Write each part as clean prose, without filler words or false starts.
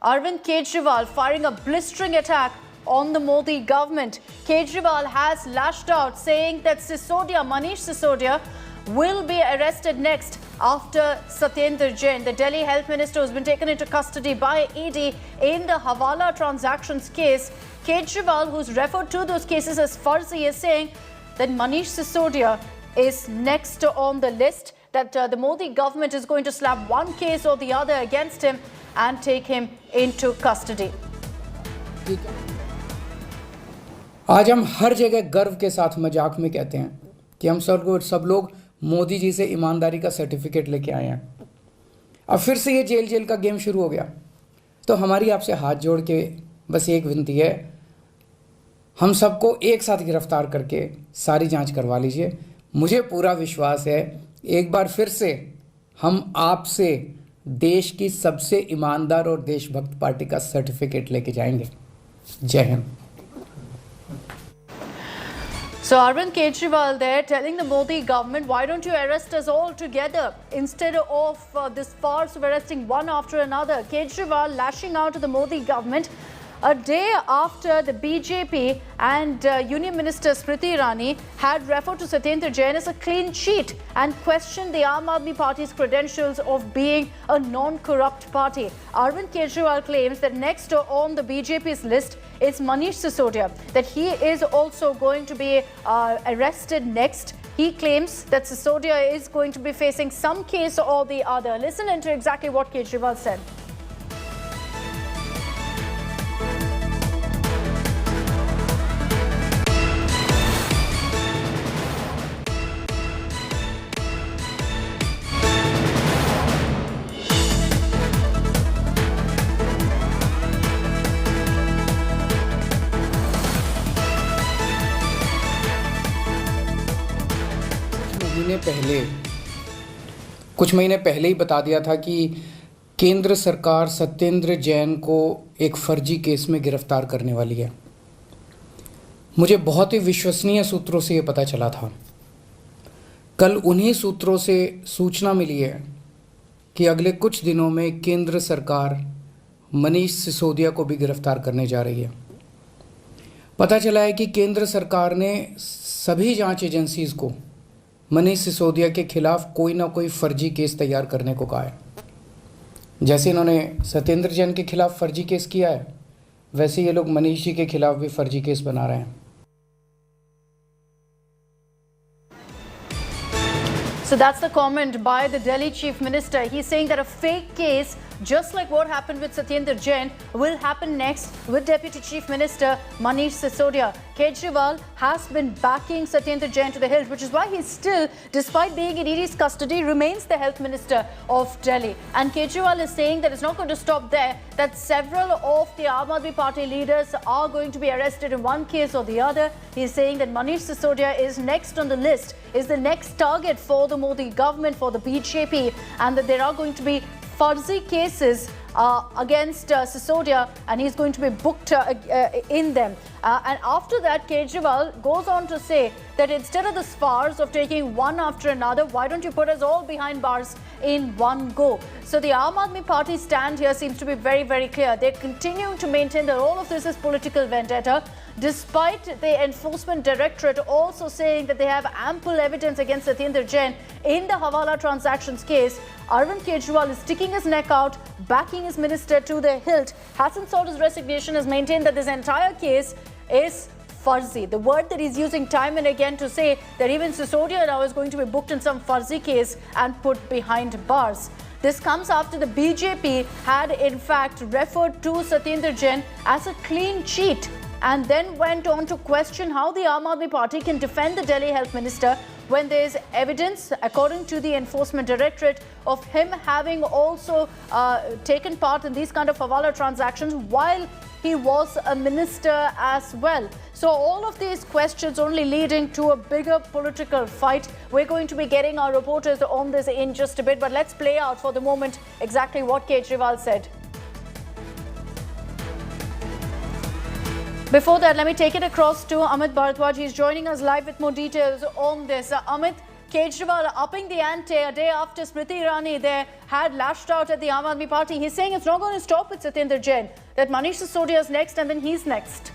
Arvind Kejriwal firing a blistering attack on the Modi government. Kejriwal has lashed out, saying that Manish Sisodia, will be arrested next after Satyendar Jain, the Delhi Health Minister who's been taken into custody by ED in the Hawala transactions case. Kejriwal, who's referred to those cases as Farzi, is saying that Manish Sisodia is next on the list, that the Modi government is going to slap one case or the other against him and take him into custody. आज हम हर जगह गर्व के साथ मजाक में कहते हैं कि हम सब लोग मोदी जी से ईमानदारी का सर्टिफिकेट लेके आए हैं। अब फिर से ये जेल का गेम शुरू हो गया। तो हमारी आपसे हाथ जोड़ के बस एक विनती है, हम सबको एक साथ गिरफ्तार करके सारी जांच करवा लीजिए। मुझे पूरा विश्वास है एक बार फिर से हम आपसे देश की सबसे ईमानदार और देशभक्त पार्टी का सर्टिफिकेट लेके जाएंगे। जय Hind. So Arvind Kejriwal there telling the Modi government, why don't you arrest us all together instead of this farce of arresting one after another. Kejriwal lashing out to the Modi government a day after the BJP and Union Minister Smriti Irani had referred to Satyendar Jain as a clean sheet and questioned the Aam Aadmi Party's credentials of being a non-corrupt party. Arvind Kejriwal claims that next on the BJP's list is Manish Sisodia, that he is also going to be arrested next. He claims that Sisodia is going to be facing some case or the other. Listen into exactly what Kejriwal said. कुछ महीने पहले ही बता दिया था कि केंद्र सरकार सत्येंद्र जैन को एक फर्जी केस में गिरफ्तार करने वाली है। मुझे बहुत ही विश्वसनीय सूत्रों से ये पता चला था। कल उन्हीं सूत्रों से सूचना मिली है कि अगले कुछ दिनों में केंद्र सरकार मनीष सिसोदिया को भी गिरफ्तार करने जा रही है। पता चला है कि केंद्र सरकार ने सभी जांच एजेंसीज को मनीष सिसोदिया के खिलाफ कोई ना कोई फर्जी केस तैयार करने को कहा है। जैसे इन्होंने सत्येंद्र जैन के खिलाफ फर्जी केस किया है, वैसे ये लोग मनीष जी के खिलाफ भी फर्जी केस बना रहे हैं। So that's the comment by the Delhi Chief Minister. He's saying that a fake case, just like what happened with Satyendar Jain, will happen next with Deputy Chief Minister Manish Sisodia. Kejriwal has been backing Satyendar Jain to the hilt, which is why he still, despite being in ED's custody, remains the Health Minister of Delhi. And Kejriwal is saying that it's not going to stop there, that several of the Aam Aadmi Party leaders are going to be arrested in one case or the other. He's saying that Manish Sisodia is next on the list, is the next target for the Modi government, for the BJP, and that there are going to be Farzi cases against Sisodia, and he's going to be booked in them. And after that, Kejriwal goes on to say that instead of the farce of taking one after another, why don't you put us all behind bars in one go? So the Aam Aadmi Party stand here seems to be very, very clear. They're continuing to maintain that all of this is political vendetta, despite the Enforcement Directorate also saying that they have ample evidence against Satyendar Jain in the Hawala transactions case. Arvind Kejriwal is sticking his neck out, backing his minister to the hilt, hasn't sought his resignation, has maintained that this entire case is Farzi. The word that he's using time and again to say that even Sisodia now is going to be booked in some Farzi case and put behind bars. This comes after the BJP had in fact referred to Satyendar Jain as a clean cheat, and then went on to question how the Aam Aadmi Party can defend the Delhi Health Minister when there is evidence, according to the Enforcement Directorate, of him having also taken part in these kind of Hawala transactions while he was a minister as well. So all of these questions only leading to a bigger political fight. We're going to be getting our reporters on this in just a bit, but let's play out for the moment exactly what Kejriwal said. Before that, let me take it across to Amit Bharadwaj. He's joining us live with more details on this. Amit, Kejriwal upping the ante a day after Smriti Irani there had lashed out at the Aam Aadmi Party. He's saying it's not going to stop with Satyendar Jain, that Manish Sisodia is next and then he's next.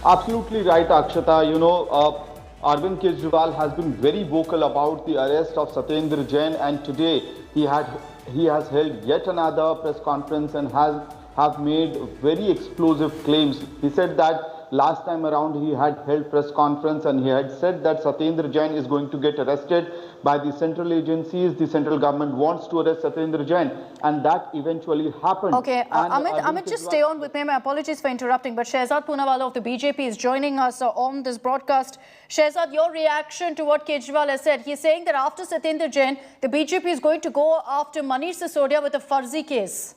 Absolutely right, Akshata. Arvind Kejriwal has been very vocal about the arrest of Satyendar Jain, and today he has held yet another press conference and have made very explosive claims. He said that last time around he had held press conference and he had said that Satyendar Jain is going to get arrested by the central agencies. The central government wants to arrest Satyendar Jain, and that eventually happened. Okay, Amit, just stay on with me. My apologies for interrupting, but Shehzad Poonawala of the BJP is joining us on this broadcast. Shehzad, your reaction to what Kejriwal has said. He's saying that after Satyendar Jain, the BJP is going to go after Manish Sisodia with a Farzi case.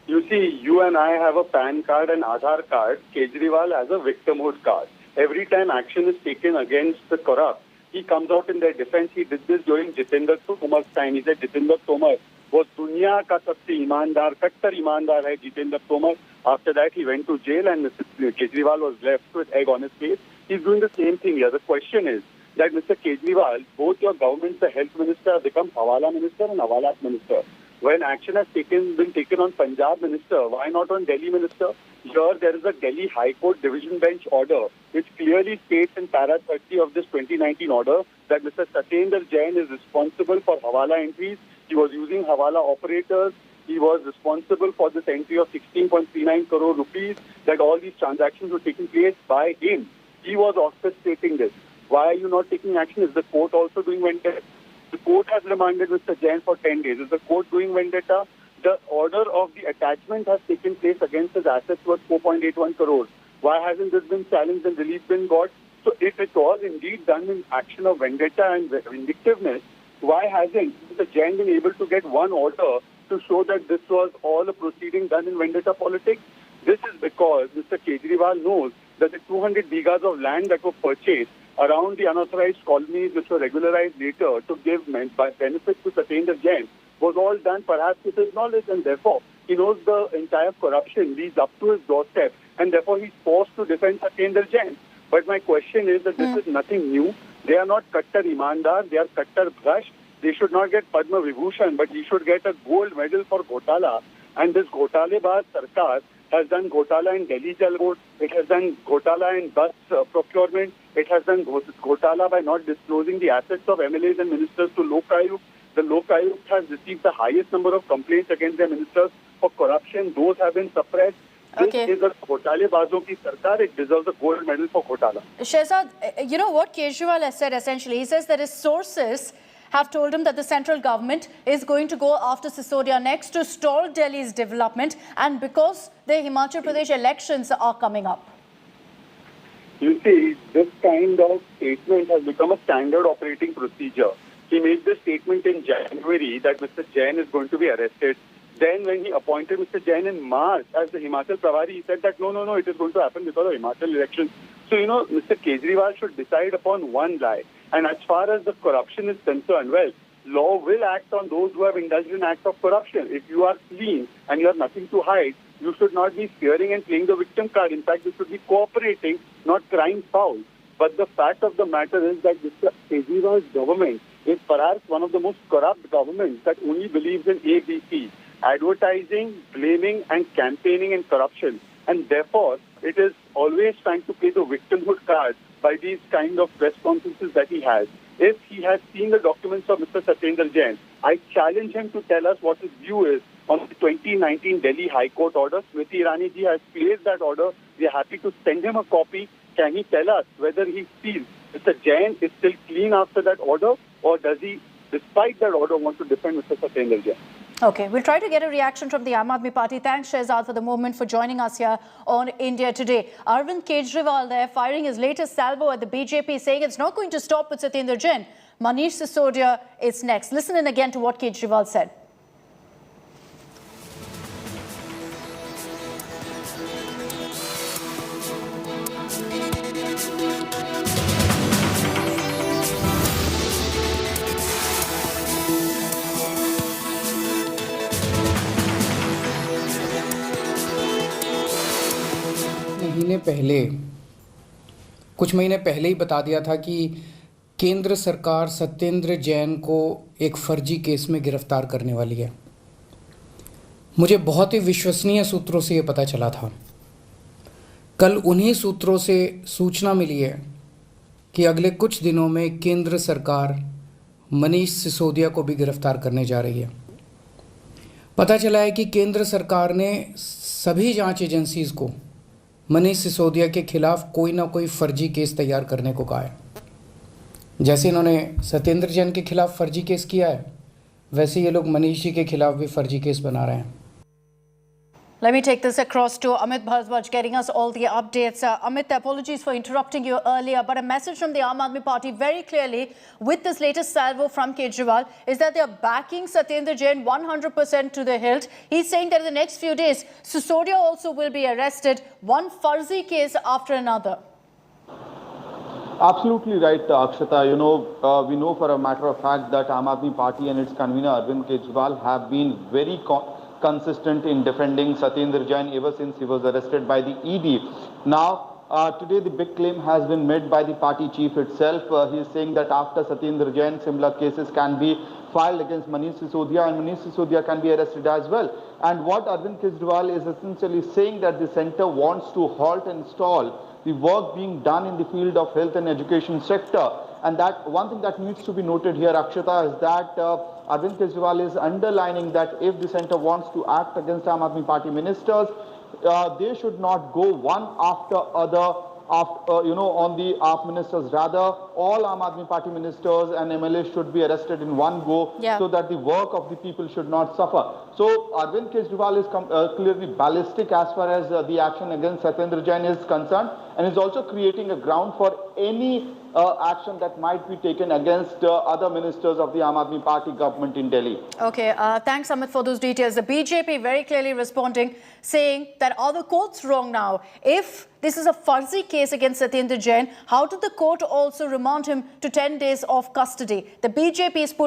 You see, you and I have a PAN card and Aadhaar card. Kejriwal has a victimhood card. Every time action is taken against the corrupt, he comes out in their defense. He did this during Jitendra Tomar's time. He said Jitendra Tomar was दुनिया का सबसे ईमानदार, कट्टर ईमानदार है Jitendra Tomar. After that, he went to jail and Mr. Kejriwal was left with egg on his face. He's doing the same thing here. The question is that Mr. Kejriwal, both your governments, the health minister, have become Hawala minister and Hawala minister. When action has been taken on Punjab minister, why not on Delhi minister? Here there is a Delhi High Court division bench order which clearly states in para 30 of this 2019 order that Mr. Satyendar Jain is responsible for Hawala entries. He was using Hawala operators. He was responsible for this entry of 16.39 crore rupees, that all these transactions were taking place by him. He was orchestrating this. Why are you not taking action? Is the court also doing vendetta? The court has remanded Mr. Jain for 10 days. Is the court doing vendetta? The order of the attachment has taken place against his assets worth 4.81 crores. Why hasn't this been challenged and relief been got? So if it was indeed done in action of vendetta and vindictiveness, why hasn't Mr. Jain been able to get one order to show that this was all a proceeding done in vendetta politics? This is because Mr. Kejriwal knows that the 200 bighas of land that were purchased around the unauthorized colonies which were regularized later to give benefits to Satyendar Jain was all done perhaps with his knowledge, and therefore he knows the entire corruption leads up to his doorstep, and therefore he's forced to defend Satyendar Jain. But my question is that this is nothing new. They are not Kattar Imandar, they are Kattar Bhrash. They should not get Padma Vibhushan, but he should get a gold medal for Ghotala. And this Ghotalebaz Sarkar has done Ghotala in Delhi Jal Board. It has done Ghotala in bus procurement. It has done Ghotala by not disclosing the assets of MLAs and ministers to Lok Ayukt. The Lok Ayukt has received the highest number of complaints against their ministers for corruption. Those have been suppressed. Okay. This is a Ghotalebazon ki sarkar. It deserves a gold medal for Ghotala. Shehzad, you know what Kejriwal has said essentially? He says that his sources have told him that the central government is going to go after Sisodia next to stall Delhi's development, and because the Himachal Pradesh elections are coming up. You see, this kind of statement has become a standard operating procedure. He made this statement in January that Mr. Jain is going to be arrested. Then when he appointed Mr. Jain in March as the Himachal Pravari, he said that no, it is going to happen because of Himachal elections. So, Mr. Kejriwal should decide upon one lie. And as far as the corruption is concerned, well, law will act on those who have indulged in acts of corruption. If you are clean and you have nothing to hide, you should not be fearing and playing the victim card. In fact, you should be cooperating, not crying foul. But the fact of the matter is that Mr. Kejriwal's government is perhaps one of the most corrupt governments that only believes in ABC, advertising, blaming and campaigning and corruption. And therefore, it is always trying to play the victimhood card by these kind of press conferences that he has. If he has seen the documents of Mr. Satyendar Jain, I challenge him to tell us what his view is on the 2019 Delhi High Court order. Smriti Irani ji has placed that order. We are happy to send him a copy. Can he tell us whether he feels Mr. Jain is still clean after that order, or does he, despite that order, want to defend Mr. Satyendar Jain? Okay, we'll try to get a reaction from the Aam Aadmi Party. Thanks, Shehzad, for the moment, for joining us here on India Today. Arvind Kejriwal there firing his latest salvo at the BJP, saying it's not going to stop with Satyendar Jain. Manish Sisodia is next. Listen in again to what Kejriwal said. कुछ महीने पहले ही बता दिया था कि केंद्र सरकार सत्येंद्र जैन को एक फर्जी केस में गिरफ्तार करने वाली है। मुझे बहुत ही विश्वसनीय सूत्रों से ये पता चला था। कल उन्हीं सूत्रों से सूचना मिली है कि अगले कुछ दिनों में केंद्र सरकार मनीष सिसोदिया को भी गिरफ्तार करने जा रही है। पता चला है कि केंद्र सरकार ने सभी जांच एजेंसीज को मनीष सिसोदिया के खिलाफ कोई ना कोई फर्जी केस तैयार करने को कहा है। जैसे इन्होंने सत्येंद्र जैन के खिलाफ फर्जी केस किया है, वैसे ये लोग मनीष जी के खिलाफ भी फर्जी केस बना रहे हैं। Let me take this across to Amit Bharadwaj, getting us all the updates. Amit, apologies for interrupting you earlier, but a message from the Aam Aadmi Party very clearly with this latest salvo from Kejriwal is that they are backing Satyendar Jain 100% to the hilt. He's saying that in the next few days, Sisodia also will be arrested, one farsi case after another. Absolutely right, Akshata. We know for a matter of fact that Aam Aadmi Party and its convener Arvind Kejriwal have been very consistent in defending Satyendar Jain ever since he was arrested by the ED. Now, today the big claim has been made by the party chief itself. He is saying that after Satyendar Jain, similar cases can be filed against Manish Sisodia, and Manish Sisodia can be arrested as well. And what Arvind Kejriwal is essentially saying that the centre wants to halt and stall the work being done in the field of health and education sector. And that one thing that needs to be noted here, Akshata, is that Arvind Kejriwal is underlining that if the centre wants to act against Aam Aadmi Party ministers, they should not go one after other, on the AAP ministers. Rather, all Aam Aadmi Party ministers and MLAs should be arrested in one go, so that the work of the people should not suffer. So Arvind Kejriwal is clearly ballistic as far as the action against Satyendar Jain is concerned, and is also creating a ground for any action that might be taken against other ministers of the Aam Aadmi Party government in Delhi. Okay, thanks Amit for those details. The BJP very clearly responding, saying that are the courts wrong now? If this is a farsi case against Satyendar Jain, how did the court also remand him to 10 days of custody? The BJP is putting